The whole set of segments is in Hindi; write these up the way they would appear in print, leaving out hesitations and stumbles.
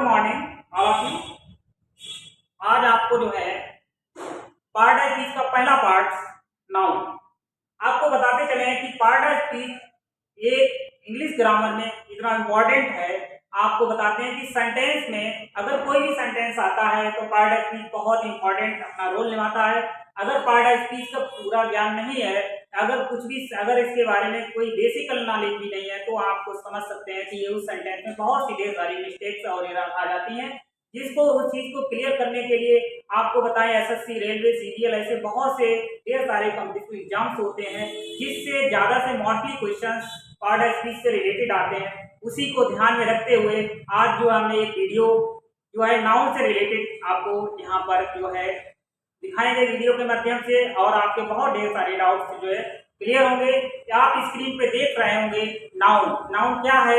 Morning all of you. आज आपको जो है पार्ट ऑफ स्पीच का पहला पार्ट नाउन आपको बताते चले हैं कि पार्ट ऑफ स्पीच ये इंग्लिश ग्रामर में इतना इम्पोर्टेंट है। आपको बताते हैं कि सेंटेंस में अगर कोई भी सेंटेंस आता है तो पार्ट ऑफ स्पीच बहुत इंपॉर्टेंट अपना रोल निभाता है। अगर पार्ट ऑफ स्पीच का पूरा ज्ञान नहीं है, अगर इसके बारे में कोई बेसिकल नॉलेज भी नहीं है, तो आपको समझ सकते हैं कि ये उस सेंटेंस में बहुत सी ढेर सारी मिस्टेक्स और एरर आ जाती हैं, जिसको उस चीज को क्लियर करने के लिए आपको बताएं एसएससी, रेलवे, सीजीएल ऐसे बहुत से ढेर सारे कॉम्पिटिटिव एग्जाम्स होते हैं जिससे ज्यादा से mostly questions part of speech से रिलेटेड आते हैं। उसी को ध्यान में रखते हुए आज जो हमने एक वीडियो जो है नाउन से रिलेटेड आपको यहाँ पर जो है दिखाएंगे वीडियो के माध्यम से, और आपके बहुत ढेर सारे डाउट्स जो है क्लियर होंगे। आप स्क्रीन पे देख रहे होंगे नाउन क्या है,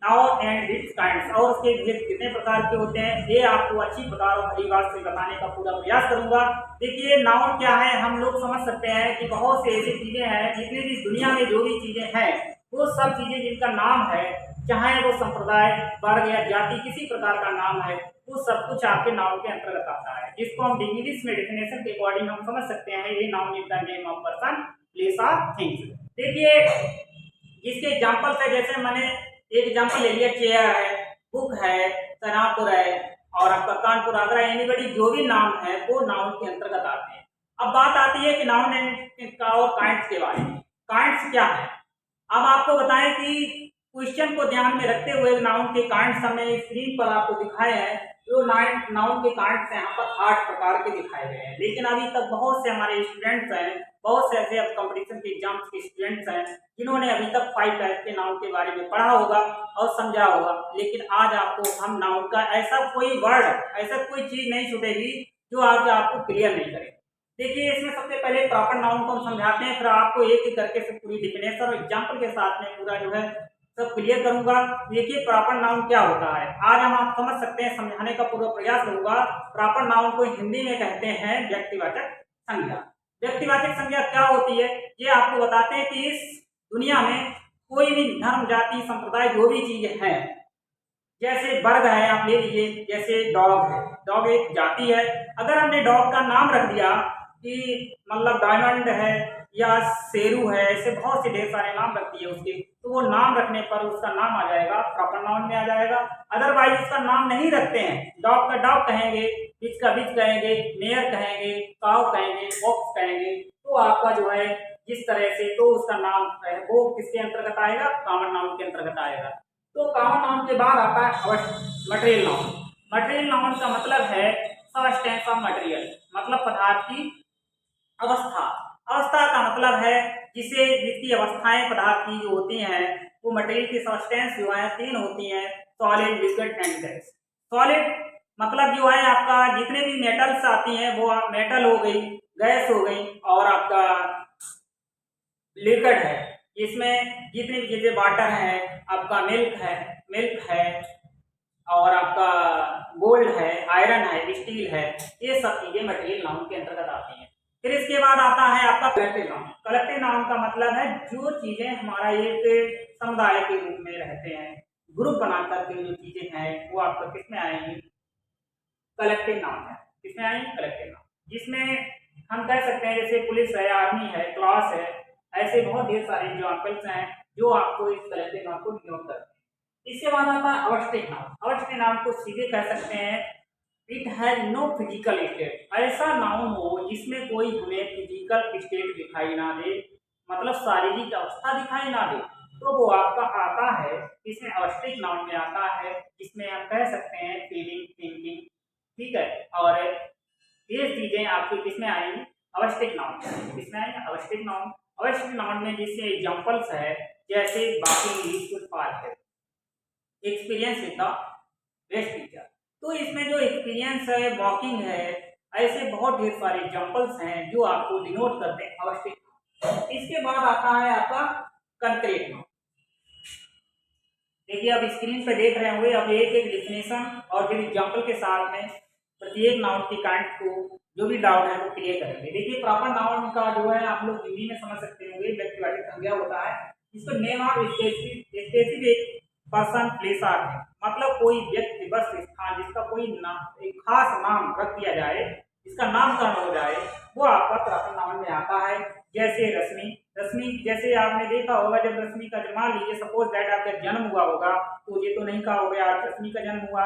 नाउन एंड इट्स काइंड्स, और उसके भेद कितने प्रकार के होते हैं, ये आपको अच्छी प्रकार और भली बात से बताने का पूरा प्रयास करूंगा। देखिए नाउन क्या है, हम लोग समझ सकते हैं कि बहुत से ऐसी चीजें हैं, जितनी भी दुनिया में जो भी चीजें हैं वो सब चीजें जिनका नाम है, चाहे वो संप्रदाय, वर्ग या जाति किसी प्रकार का नाम है, वो सब कुछ आपके नाउन के अंतर्गत आता है, जिसको हम इंग्लिश में डेफिनेशन के अकॉर्डिंग हम समझ सकते हैं ये noun is the name of person, place और थिंग्स। देखिए जिसके एग्जांपल है, जैसे मैंने एक एग्जांपल ले लिया, चेयर है, बुक है, सनापुर है और आपका कानपुर, आगरा, एनीबडी, जो भी नाम है वो नाउन के अंतर्गत आते हैं। अब बात आती है कि नाउन का और काइंड्स के बारे में। काइंड्स क्या है, अब आपको बताएं कि क्वेश्चन को ध्यान में रखते हुए नाउन के काइंड्स हमने स्क्रीन पर आपको दिखाए हैं। जो नाउन के काइंड्स यहाँ पर 8 प्रकार के दिखाए गए हैं, लेकिन अभी तक बहुत से हमारे स्टूडेंट्स हैं, बहुत से ऐसे कंपटीशन के एग्जाम्स के स्टूडेंट्स हैं जिन्होंने अभी तक 5 टाइप के नाउन के बारे में पढ़ा होगा और समझा होगा, लेकिन आज आपको हम नाउन का ऐसा कोई वर्ड, ऐसा कोई चीज नहीं छूटेगी जो आज आपको क्लियर नहीं करे। देखिए इसमें सबसे पहले प्रॉपर नाउन को हम समझाते हैं, फिर आपको एक एक करके से पूरी डिफिनेशन और एग्जाम्पल के साथ में पूरा जो है सब क्लियर करूंगा। देखिए प्रॉपर नाउन क्या होता है, आज हम आप समझ सकते हैं, समझाने का पूरा प्रयास करूंगा। प्रॉपर नाउन को हिंदी में कहते हैं व्यक्तिवाचक संज्ञा। व्यक्तिवाचक संज्ञा क्या होती है, ये आपको बताते हैं कि इस दुनिया में कोई भी धर्म, जाति, संप्रदाय, जो भी चीज है, जैसे वर्ग है आप ले लीजिए, जैसे डॉग है, डॉग एक जाति है, अगर हमने डॉग का नाम रख दिया कि मतलब डायमंड है या शेरू है, ऐसे बहुत से ढेर सारे नाम रखती है उसके, तो वो नाम रखने पर उसका नाम आ जाएगा, प्रॉपर नाउन में आ जाएगा। अदरवाइज उसका नाम नहीं रखते हैं, डॉग का डॉग कहेंगे, बिच का बिच कहेंगे, मेयर कहेंगे, काऊ कहेंगे, ऑक्स कहेंगे, तो आपका जो है जिस तरह से तो उसका नाम है वो किसके अंतर्गत आएगा, कॉमन नाउन के अंतर्गत आएगा। तो कॉमन नाउन के बाद आता है मटेरियल नाउन। मटेरियल नाउन का मतलब है सबस्टेंस ऑफ मटेरियल, मतलब पदार्थ की अवस्था। अवस्था का मतलब है जिसकी अवस्थाएं पदार्थ की जो होती हैं वो मटेरियल की सबस्टेंस जो है 3 होती हैं, solid, liquid and gas. Solid मतलब जो है आपका जितने भी मेटल्स आती हैं वो मेटल हो गई, गैस हो गई, और आपका लिक्विड है, इसमें जितनी भी चीजें वाटर है, आपका मिल्क है और आपका गोल्ड है, आयरन है, स्टील है, ये सब चीजें मटेरियल नाउन के अंतर्गत आती हैं। फिर इसके बाद आता है आपका कलेक्टिव नाउन। कलेक्टिव नाउन का मतलब है जो चीजें हमारा एक समुदाय के रूप में रहते हैं, ग्रुप बनाकर के जो चीजें हैं वो आपका किसमें आएंगी, कलेक्टिव नाउन है। किसमें आएंगी, कलेक्टिव नाउन, जिसमें हम कह सकते हैं जैसे पुलिस है, आर्मी है, क्लास है, ऐसे बहुत ढेर सारे एग्जाम्पल्स हैं जो आपको इस कलेक्टिव नाउन को डिनोट करते हैं। इसके बाद आता है अवस्थित नाउन। अवस्थित नाउन को सीधे कह सकते हैं it has no physical state, ऐसा नाउन हो जिसमें कोई हमें फिजिकल स्टेट दिखाई ना दे, मतलब शारीरिक अवस्था दिखाई ना दे, तो वो आपका आता है, इसमें अवस्थित नाउन में आता है, जिसमें हम कह सकते हैं फीलिंग, थिंकिंग, ठीक है, और ये चीजें आपकी किसमें आएंगी, अवस्थित नाउन। किसमें आएंगे, अवस्थित नाउन। अवस्थित नाउन में जिससे एग्जाम्पल्स है जैसे बाकी पार्क है, experience is the best teacher, तो इसमें जो एक्सपीरियंस है, वॉकिंग है, ऐसे बहुत ढेर सारे एग्जांपल्स हैं जो आपको डिनोट करते हैं अवस्थित। इसके बाद आता है आपका कंक्रीट नाउन। देखिए आप स्क्रीन पे देख रहे होंगे, अब एक एक डिफिनेशन और फिर एग्जांपल के साथ में प्रत्येक नाउन की काइंड को जो भी डाउट है वो क्लियर करेंगे। देखिए प्रॉपर नाउन का जो है आप लोग हिंदी में समझ सकते होंगे, व्यक्तिवाचक संज्ञा होता है, इसको name of specific person, place or है, मतलब कोई व्यक्ति, वस्तु, स्थान कोई एक खास नाम रख दिया जाए, इसका नामकरण हो जाए, वो आपका प्रापक नाउन में आता है। जैसे रश्मि, रश्मि जैसे आपने देखा होगा, जब रश्मि का मान लीजिए सपोज दैट आपका जन्म हुआ होगा, तो ये तो नहीं कहा होगा आज रश्मि का जन्म हुआ,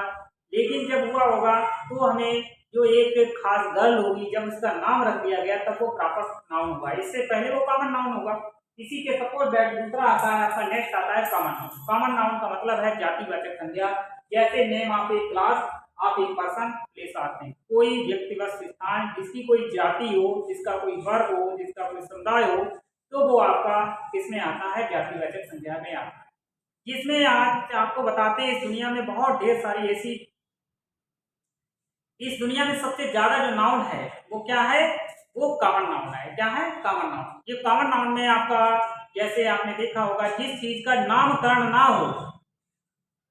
लेकिन जब हुआ होगा तो हमें जो एक खास गर्ल होगी, जब उसका नाम रख दिया गया तब वो प्रापक नाउन हुआ, इससे पहले वो कॉमन नाउन होगा। इसी के सपोज दैट दूसरा आता है आपका, नेक्स्ट आता है कॉमन नाउन। कॉमन नाउन का मतलब है जातिवाचक संज्ञा। जैसे नेम ऑफ ए क्लास, आप एक पर्सन ले सकते हैं, कोई व्यक्तिगत स्थान जिसकी कोई जाति हो, जिसका कोई वर्ग हो, जिसका कोई समुदाय हो, तो वो आपका किसमें आता है, जातिवाचक संज्ञा में आता है। जिसमें आज आपको बताते हैं इस दुनिया में बहुत ढेर सारी ऐसी, इस दुनिया में सबसे ज्यादा जो नाउन है वो क्या है, वो कॉमन नाउन है। क्या है, कॉमन नाउन। ये कॉमन नाउन में आपका, जैसे आपने देखा होगा, जिस चीज का नामकरण ना हो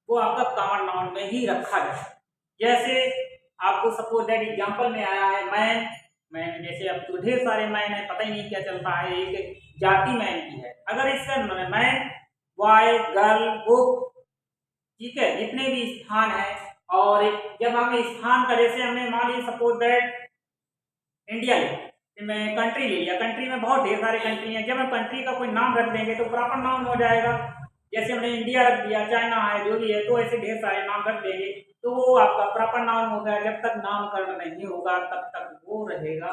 वो आपका कॉमन नाउन में ही रखा जाए। जैसे आपको सपोज दैट एग्जांपल में आया है मैन, मैन जैसे अब तो ढेर सारे मैन है, पता ही नहीं क्या चलता है, एक जाति मैन की है। अगर इसका मैन, बॉय, गर्ल, बुक, ठीक है, जितने भी स्थान है, और जब हमें स्थान का, जैसे हमने मान लिया सपोज दैट इंडिया में कंट्री ले लिया, कंट्री में बहुत ढेर सारे कंट्री हैं, जब हम कंट्री का कोई नाम रख देंगे तो प्रॉपर नाउन हो जाएगा। जैसे हमने इंडिया रख दिया, चाइना है, जो भी है, तो ऐसे ढेर सारे नाम रख देंगे तो वो आपका प्रॉपर नाउन हो गया। जब तक नामकरण नहीं होगा तब तक वो रहेगा,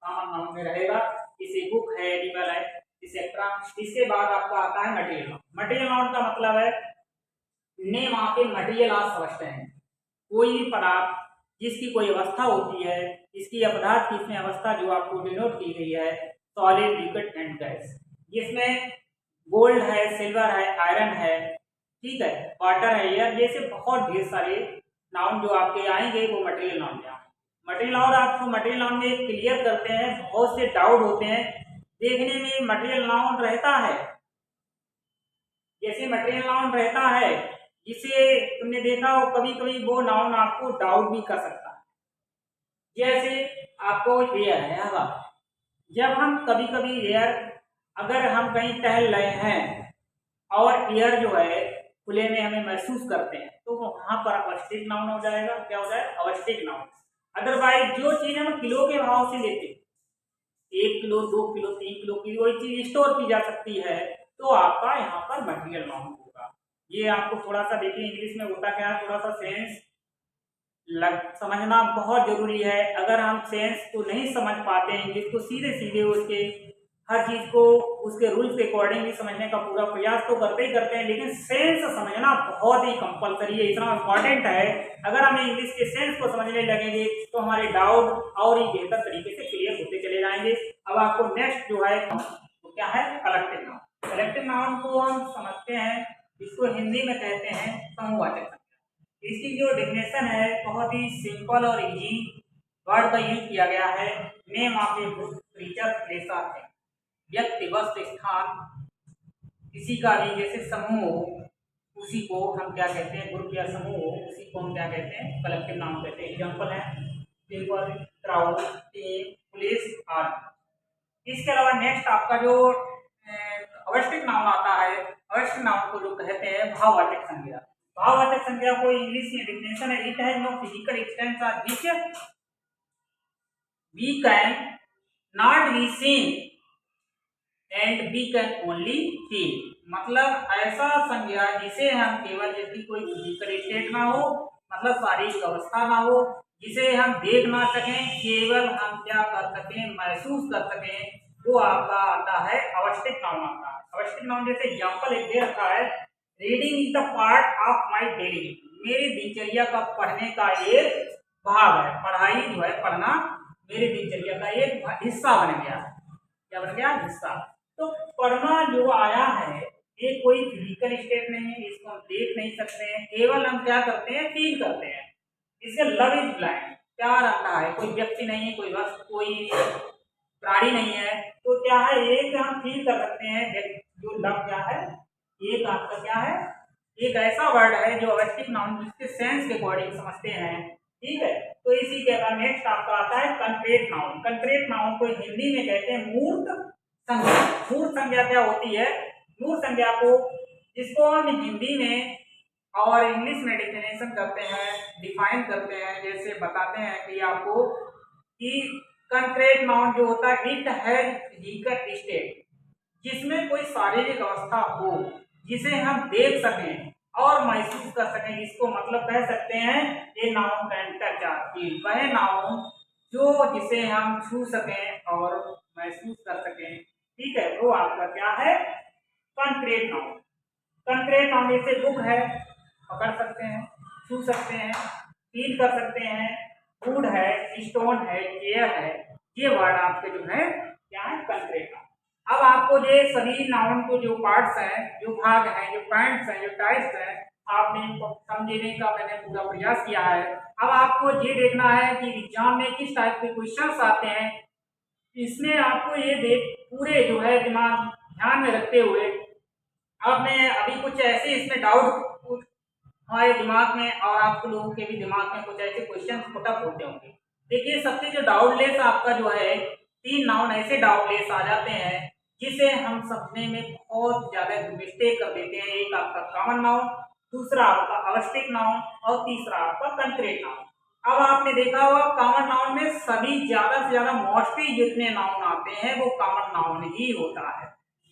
कॉमन नाउन में रहेगा। जैसे बुक है, एनिमल है, एक्सेट्रा। इसके बाद आपका आता है मटेरियल नाउन। मटेरियल नाउन का मतलब है name of a material of substance, कोई भी पदार्थ जिसकी कोई अवस्था होती है, इसकी पदार्थ की इसमें अवस्था जो आपको डिनोट की गई है, सॉलिड, लिक्विड एंड गैस, जिसमें गोल्ड है, सिल्वर है, आयरन है, ठीक है, वाटर है, एयर, जैसे बहुत ढेर सारे नाउन जो आपके आएंगे वो मटेरियल नाउन में आएंगे। मटेरियल नाउन आपको मटेरियल नाउन में क्लियर करते हैं, बहुत से डाउट होते हैं देखने में। मटेरियल नाउन रहता है, जैसे मटेरियल नाउन रहता है जिसे तुमने देखा हो, कभी कभी वो नाउन आपको डाउट भी कर सकता है। जैसे आपको एयर है, हवा, जब हम कभी कभी एयर, अगर हम कहीं टहल रहे हैं और एयर जो है खुले में हमें महसूस करते हैं, तो वहां पर अवस्थित नाउन हो जाएगा। क्या हो जाएगा, अवस्थित नाउन। अदरवाइज जो चीज हम किलो के भाव से लेते हैं, 1 किलो, 2 किलो, 3 किलो की वही चीज स्टोर की जा सकती है, तो आपका यहाँ पर मटेरियल नाउन होगा। ये आपको थोड़ा सा देखिए, इंग्लिश में होता क्या है, थोड़ा सा सेंस समझना बहुत जरूरी है। अगर हम सेंस को नहीं समझ पाते हैं, इंग्लिश को सीधे सीधे उसके हर चीज को उसके रूल्स के अकॉर्डिंग ही समझने का पूरा प्रयास तो करते ही करते हैं, लेकिन सेंस समझना बहुत ही कंपलसरी है, इतना इम्पोर्टेंट है। अगर हम इंग्लिश के सेंस को समझने लगेंगे तो हमारे डाउट और ही बेहतर तरीके से क्लियर होते चले जाएंगे। अब आपको नेक्स्ट जो है वो क्या है, कलेक्टिव नाउन। कलेक्टिव नाउन को हम समझते हैं, इसको हिंदी में कहते हैं समूहवाचक संज्ञा। इसकी जो डेफिनेशन है बहुत ही सिंपल और इजी वर्ड का यूज किया गया है। Name of A group, creature, place of thing, व्यक्ति, वस्तु, स्थान, किसी का भी जैसे समूह हो, उसी को हम क्या कहते हैं, ग्रुप या समूह हो, उसी को हम क्या कहते हैं, कलेक्टिव नाउन कहते हैं। एग्जांपल है पीपल, क्राउड, टीम, पुलिस आदि। इसके अलावा नेक्स्ट आपका जो अवस्थित नाउन आता है, अवस्थित नाउन को जो कहते हैं भाववाचक संज्ञा। भाववाचक संज्ञा को इंग्लिश में डेफिनेशन है, it has no physical existence of which we can not be seen and we can only feel. मतलब ऐसा संज्ञा जिसे हम केवल, जिसकी कोई फिजिकल स्टेट ना हो, मतलब शारीरिक अवस्था ना हो, जिसे हम देख ना सकें, केवल हम क्या कर सकें, महसूस कर सकें, वो आपका आता है अवस्थित नाउन आता है। अवस्थित नाउन जैसे एग्जांपल एक दे रखा है, reading is the part of my daily, मेरी दिनचर्या का पढ़ने का एक भाग है। पढ़ाई जो है, पढ़ना मेरी दिनचर्या का एक हिस्सा बन गया। क्या बन गया, हिस्सा। तो पढ़ना जो आया है ये कोई फिजिकल स्टेट नहीं है, इसको हम देख नहीं सकते हैं, केवल हम क्या करते हैं, फील करते हैं। इससे लव इज ब्लाइंड, प्यार आता है, कोई व्यक्ति नहीं है, कोई वस्तु, कोई प्राणी नहीं है, तो क्या है, एक हम फील कर सकते हैं। जो लव क्या है, एक आपका क्या है, एक ऐसा वर्ड है जो अवस्थित नाउन जिसके सेंस के अकॉर्डिंग समझते हैं, ठीक है। तो इसी के बाद नेक्स्ट आपका आता है कंक्रीट नाउन। कंक्रीट नाउन को हिंदी में कहते हैं मूर्त संज्ञा। मूर्त संज्ञा क्या होती है, मूर्त संज्ञा को, जिसको हम हिंदी में और इंग्लिश में डिफिनेशन करते हैं, डिफाइन करते हैं, जैसे बताते हैं कि आपको कि कंक्रीट नाउन जो होता है इट हैज फिजिकल स्टेट, जिसमें कोई शारीरिक अवस्था हो जिसे हम देख सकें और महसूस कर सकें, जिसको मतलब कह सकते हैं ये noun can touch our feel, वह नाउन जो जिसे हम छू सकें और महसूस कर सकें, ठीक है, वो आपका क्या है, कंक्रीट नाउन। कंक्रीट नाउन जैसे बुक है, पकड़ सकते हैं, छू सकते हैं, फील कर सकते हैं, फूड है, स्टोन है, चेयर है, ये वर्ड आपके जो है क्या है, कंक्रीट नाउन। अब आपको ये सभी नाउन को जो पार्ट्स हैं, जो भाग हैं, जो पॉइंट्स हैं, जो टाइप्स हैं, आपने इनको समझने का मैंने पूरा प्रयास किया है। अब आपको ये देखना है कि एग्जाम में किस टाइप के क्वेश्चंस आते हैं, इसमें आपको ये देख पूरे जो है दिमाग ध्यान में रखते हुए आपने अभी कुछ ऐसे इसमें डाउट हमारे दिमाग में और आप लोगों के भी दिमाग में कुछ ऐसे क्वेश्चन पुटअप होते होंगे। देखिए, सबसे जो डाउटलेस आपका जो है, 3 नाउन ऐसे डाउटलेस आ जाते हैं जिसे हम समझने में बहुत ज्यादा मिस्टेक कर देते हैं। एक आपका कॉमन नाउन, दूसरा आपका अवस्थिक नाउन और तीसरा आपका कंक्रीट नाउन। अब आपने देखा होगा कॉमन नाउन में सभी ज्यादा से ज्यादा मोस्टली जितने नाउन आते हैं वो कॉमन नाउन ही होता है।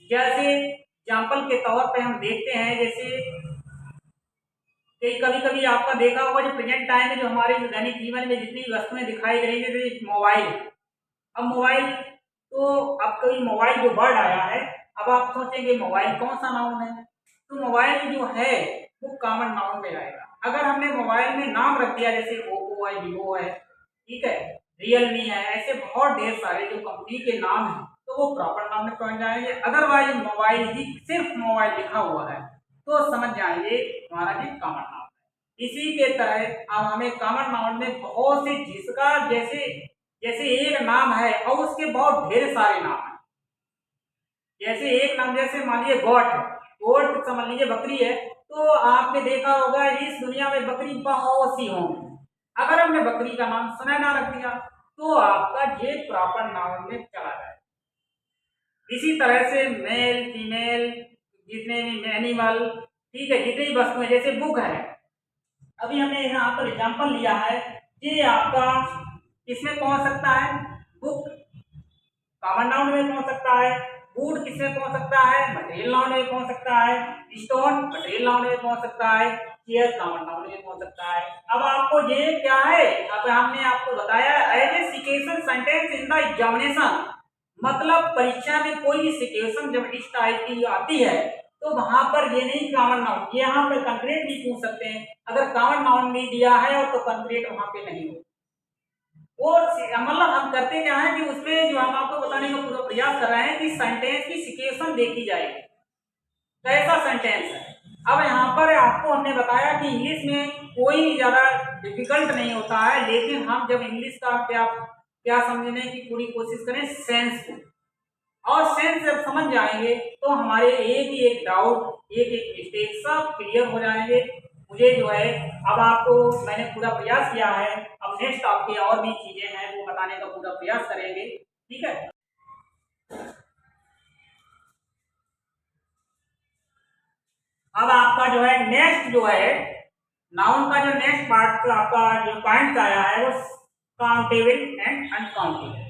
जैसे एग्जाम्पल के तौर पे हम देखते हैं, जैसे कभी कभी आपका देखा होगा जो प्रेजेंट टाइम में जो हमारे दैनिक जीवन में जितनी वस्तुएं दिखाई दे रही है, जैसे मोबाइल। अब मोबाइल, तो अब कभी मोबाइल जो वर्ड आया है, अब आप सोचेंगे मोबाइल कौन सा नाउन है, तो मोबाइल जो है वो कॉमन नाउन में आएगा। अगर हमने मोबाइल में नाम रख दिया, जैसे ओप्पो है, वीवो है, ठीक है, रियलमी है, ऐसे बहुत ढेर सारे जो कंपनी के नाम हैं, तो वो प्रॉपर नाउन में पहुंच जाएंगे। अदरवाइज मोबाइल ही सिर्फ मोबाइल लिखा हुआ है तो समझ जाएंगे हमारा ये कॉमन नाउन है। इसी के तरह अब हमें कॉमन नाउन में बहुत से, जिसका जैसे जैसे एक नाम है और उसके बहुत ढेर सारे नाम हैं। जैसे एक नाम, जैसे मान लीजिए गोट है, गोट समझ लीजिए बकरी है, तो आपने देखा होगा इस दुनिया में बकरी बहुत सी होंगी। अगर हमने बकरी का नाम सुनैना रख दिया तो आपका ये प्रॉपर नाउन में चला जाए। इसी तरह से मेल, फीमेल, जितने भी एनिमल, ठीक है, जितनी वस्तुएं, जैसे बुक है, अभी हमने यहाँ पर एग्जाम्पल लिया है, ये आपका किसमें पहुंच सकता है, बुक कॉमन नाउन में पहुंच सकता है, वुड किसमें पहुंच सकता है, मटेरियल नाउन में पहुंच सकता है, स्टोन मटेरियल नाउन में पहुंच सकता है, चेयर कॉमन नाउन में पहुंच सकता है। अब आपको ये क्या है, अब हमने आपको बताया as a situation sentence in the examination, मतलब परीक्षा में कोई भी सिचुएशन जब इस टाइप की आती है तो वहां पर ये नहीं कॉमन नाउन, यहाँ पर कंक्रीट भी पूछ सकते हैं। अगर कॉमन नाउन भी दिया है और तो कंक्रीट वहां पे नहीं हो, वो मतलब हम करते क्या है कि उसमें जो हम आपको बताने का पूरा प्रयास कर रहे हैं कि सेंटेंस की सिचुएशन देखी जाएगी, कैसा सेंटेंस है। अब यहाँ पर आपको हमने बताया कि इंग्लिश में कोई ज्यादा डिफिकल्ट नहीं होता है, लेकिन हम जब इंग्लिश का क्या क्या समझने की पूरी कोशिश करें, सेंस को, और सेंस जब समझ जाएंगे तो हमारे एक ही एक डाउट, एक एक मिस्टेक सब क्लियर हो जाएंगे। मुझे जो है, अब आपको मैंने पूरा प्रयास किया है, अब नेक्स्ट आपके और भी चीजें हैं वो बताने का पूरा प्रयास करेंगे, ठीक है। अब आपका जो है नेक्स्ट जो है नाउन का जो नेक्स्ट पार्ट आपका जो पॉइंट आया है वो countable and uncountable.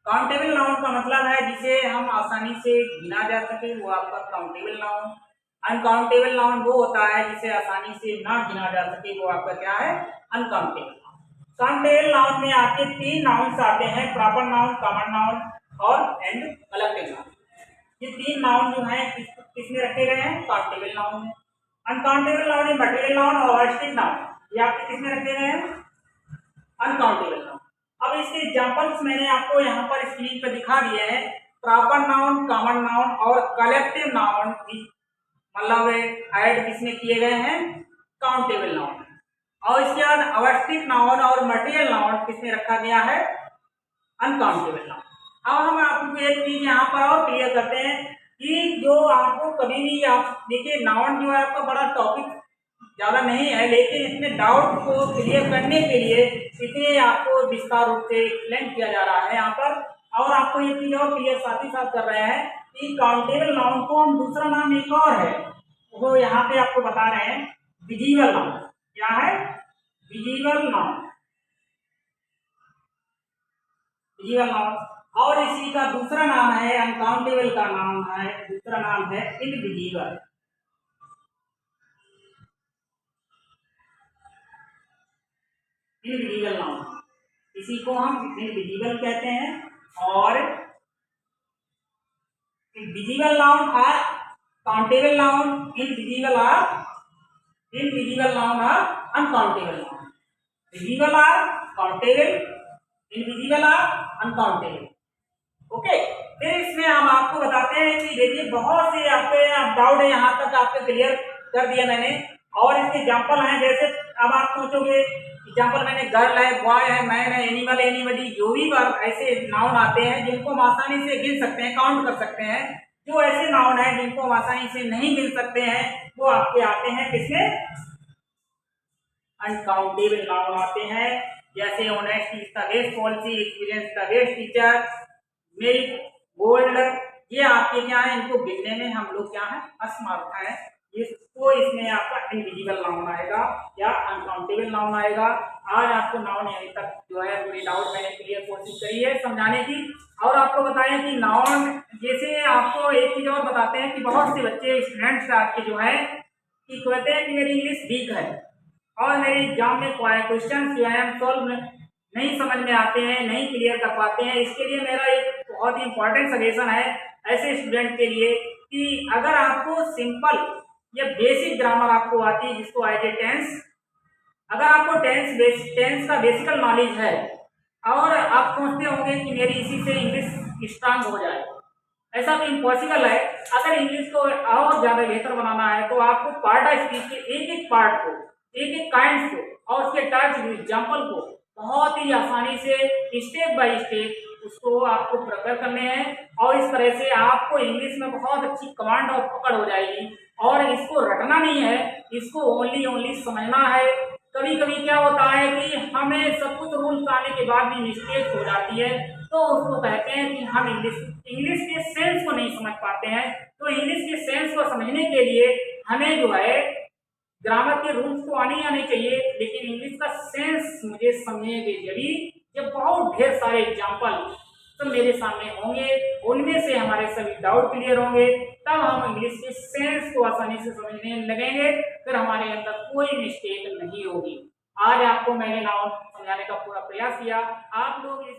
Countable noun का मतलब है जिसे हम आसानी से गिना जा सके, वो आपका काउंटेबल नाउन। अनकाउंटेबल नाउन वो होता है जिसे आसानी से ना गिना जा सके, वो आपका क्या है, अनकाउंटेबल नाउन। काउंटेबल नाउन में आपके 3 नाउन्स आते हैं, प्रॉपर नाउन, कॉमन नाउन और एंड कलेक्टिव नाउन। ये 3 नाउन जो है किसमें रखे गए हैं, काउंटेबल नाउन में। अनकाउंटेबल नाउन है मटेरियल नाउन और अवस्थित नाउन, ये आपके किसमें रखे गए हैं, अनकाउंटेबल नाउन। अब इसके एग्जांपल्स मैंने आपको यहाँ पर स्क्रीन पर दिखा दिए हैं। प्रॉपर नाउन, कॉमन नाउन और कलेक्टिव नाउन मतलब ऐड किसमें किए गए हैं, काउंटेबल नाउन में। और इसके बाद अवस्थित नाउन और मटेरियल नाउन किसमें रखा गया है, अनकाउंटेबल नाउन। अब हम आपको एक चीज यहाँ पर और क्लियर करते हैं कि जो आपको कभी भी, आप देखिए नाउन जो है आपका बड़ा टॉपिक ज्यादा नहीं है, लेकिन इसमें डाउट को क्लियर करने के लिए इसलिए आपको विस्तार रूप से एक्सप्लेन किया जा रहा है यहाँ पर। और आपको ये चीज और क्लियर साथ ही साथ कर रहे हैं कि काउंटेबल नाउन को हम दूसरा नाम एक और है वो यहाँ पे आपको बता रहे हैं विजिबल नाउन। क्या है? Visible noun, visible noun. और इसी का दूसरा नाम है, अनकाउंटेबल का नाम है, दूसरा नाम है इनविजिबल। इनविजिबल नाउन, इसी को हम इनविजिबल कहते हैं। और visible noun are countable noun, invisible noun are uncountable noun. Visible are countable, invisible are uncountable. Okay, फिर इसमें हम आपको बताते हैं कि देखिए बहुत से आपके डाउट है, यहाँ तक आपके क्लियर कर दिया मैंने। और इसके एग्जाम्पल हैं, जैसे अब आप सोचोगे एग्जाम्पल मैंने गर्ल है, बॉय है, मैन है, एनिमल, एनीबॉडी, जो भी ऐसे नाउन आते हैं जिनको हम आसानी से गिन सकते हैं, काउंट कर सकते हैं। जो ऐसे नाउन है जिनको हम आसानी से नहीं गिन सकते हैं, वो आपके आते हैं किसमें? अनकाउंटेबल नाउन आते हैं। जैसे honest is the best policy, experience the best teacher, milk, gold, ये आपके क्या है, इनको गिनने में हम लोग क्या है, असमर्थ हैं। इसको इसमें आपका इनविजिबल नाउन आएगा या अनकाउंटेबल नाउन आएगा। आज आपको नाउन यहीं तक जो है पूरी डाउट मैंने क्लियर कोशिश करी है समझाने की। और आपको बताएं कि नाउन, जैसे आपको एक चीज और बताते हैं कि बहुत से बच्चे स्टूडेंट्स आपके जो है कि कहते हैं कि मेरी इंग्लिश वीक है और मेरे एग्जाम में क्वेश्चन जो है सॉल्व नहीं समझ में आते हैं, नहीं क्लियर कर पाते हैं। इसके लिए मेरा एक बहुत ही इंपॉर्टेंट सजेशन है ऐसे स्टूडेंट के लिए कि अगर आपको सिंपल या बेसिक ग्रामर आपको आती है, जिसको एज ए टेंस, अगर आपको टेंस का बेसिकल नॉलेज है और आप सोचते होंगे कि मेरी इसी से इंग्लिश स्ट्रांग हो जाए, ऐसा तो इम्पॉसिबल है। अगर इंग्लिश को और ज्यादा बेहतर बनाना है तो आपको पार्ट ऑफ स्पीच के एक एक पार्ट को, एक एक काइंड को और उसके टच एग्जाम्पल को बहुत ही आसानी से स्टेप बाय स्टेप उसको आपको प्रिपेयर करने हैं। और इस तरह से आपको इंग्लिश में बहुत अच्छी कमांड और पकड़ हो जाएगी। और इसको रटना नहीं है, इसको ओनली समझना है। कभी कभी क्या होता है कि हमें सब कुछ रूल्स आने के बाद भी मिस्टेक हो जाती है, तो उसको कहते हैं कि हम इंग्लिश के सेंस को नहीं समझ पाते हैं। तो इंग्लिश के सेंस को समझने के लिए हमें जो है ग्रामर के रूल्स तो आने चाहिए, लेकिन इंग्लिश का सेंस मुझे समझने के जरिए जब बहुत ढेर सारे एग्जाम्पल तो मेरे सामने होंगे, उनमें से हमारे सभी डाउट क्लियर होंगे, तब हम इंग्लिश के सेंस को आसानी से समझने लगेंगे, फिर हमारे अंदर कोई मिस्टेक नहीं होगी। आज आपको मैंने नाउन समझाने का पूरा प्रयास किया। आप लोग इस